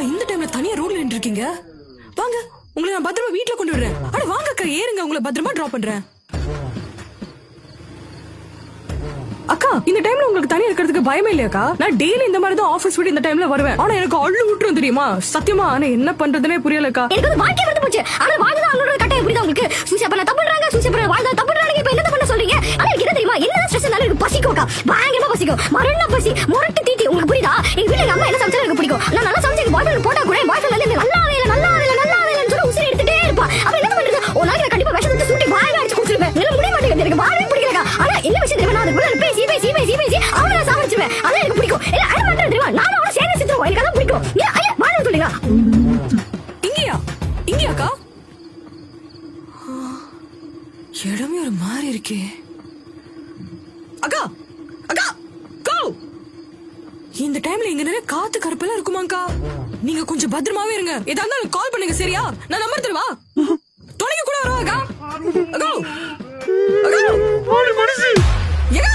இந்த டைம்ல தனியா ரோட்ல நின்று இருக்கீங்க? வாங்க, உங்களை நான் பத்திரமா வீட்டுல கொண்டு விடுறேன். அட வாங்க அக்கா, ஏறுங்க, உங்களை பத்திரமா டிராப் பண்றேன். அக்கா, இந்த டைம்ல உங்களுக்கு தனியா இருக்கிறதுக்கு பயமே இல்லையாக்கா? நான் டெய்லி இந்த மாதிரி தான் ஆபீஸ் விட்டு இந்த டைம்ல வருவேன். ஆனா எனக்கு அள்ளு விட்டுரும் தெரியுமா? சத்தியமா ஆனா என்ன பண்றதுனே புரியலக்கா. எனக்கு வந்து வாழ்க்கை வந்து போச்சு. ஆனா வாழ்ந்தா அவங்களோட கட்டாயம் புரியுதா உங்களுக்கு? சூசியா பண்ண தப்புறாங்க, சூசியா பண்ண வாழ்ந்தா தப்புறாங்க. இப்ப என்ன பண்ண சொல்றீங்க? ஆனா எனக்கு என்ன தெரியுமா? என்ன ஸ்ட்ரெஸ் இருந்தாலும் எனக்கு பசிக்கும்க்கா. பயங்கரமா பசிக்கும். மரண பசி, முரட்டு தீட்டி. உங்களுக்கு புரியுதா? எங்க வீட்ல எங்க அம்மா என்ன சமைச்சா எனக்கு பிடிக்கும். நான் நல்லா சமைச்சு எங்க பாய்ஃப்ரெண்ட் போட்டா கூட பாய்ஃப்ரெண்ட் வந்து எனக்கு நல்லா வேலைன்னு சொல்லி உசிரி எடுத்துட்டே இருப்பா. அப்ப என்ன பண்றது? ஒரு நாளைக்கு நான் கண்டிப்பா விஷம் எடுத்து சூட்டி வாயில அடிச்சு குடிச்சிருவேன். என்னால முடிய மாட்டேங்குது. எனக்கு வாழவே பிடிக்கலக்கா. ஆனா என்ன விஷயம் தெரியுமா? நான் அதுக்கு பேசி அவனை நான் சாவடிச்சிருவேன். அதான் எனக்கு பிடிக்கும். இல்ல அட மாட்டேன் தெரியுமா? நானும் அவனை சேர்ந்து சித்துருவோம். எனக்கு அதான் பிடிக்கும். ஏன் ஐயா வாழ சொல்லுங்க. இங்கயாக்கா? இடமே ஒரு மாதிரி இருக்கே. அக்கா அக்கா கோ, இந்த டைம்ல இங்க நிறைய காத்து கருப்பெல்லாம் இருக்குமாக்கா? நீங்க கொஞ்சம் பத்திரமாவே இருங்க. ஏதா இருந்தாலும் கால் பண்ணுங்க, சரியா? நான் நம்பர் தருவா. தொலைங்க கூட வருவா அக்கா. அக்கா அக்கா மனுஷி ஏக்கா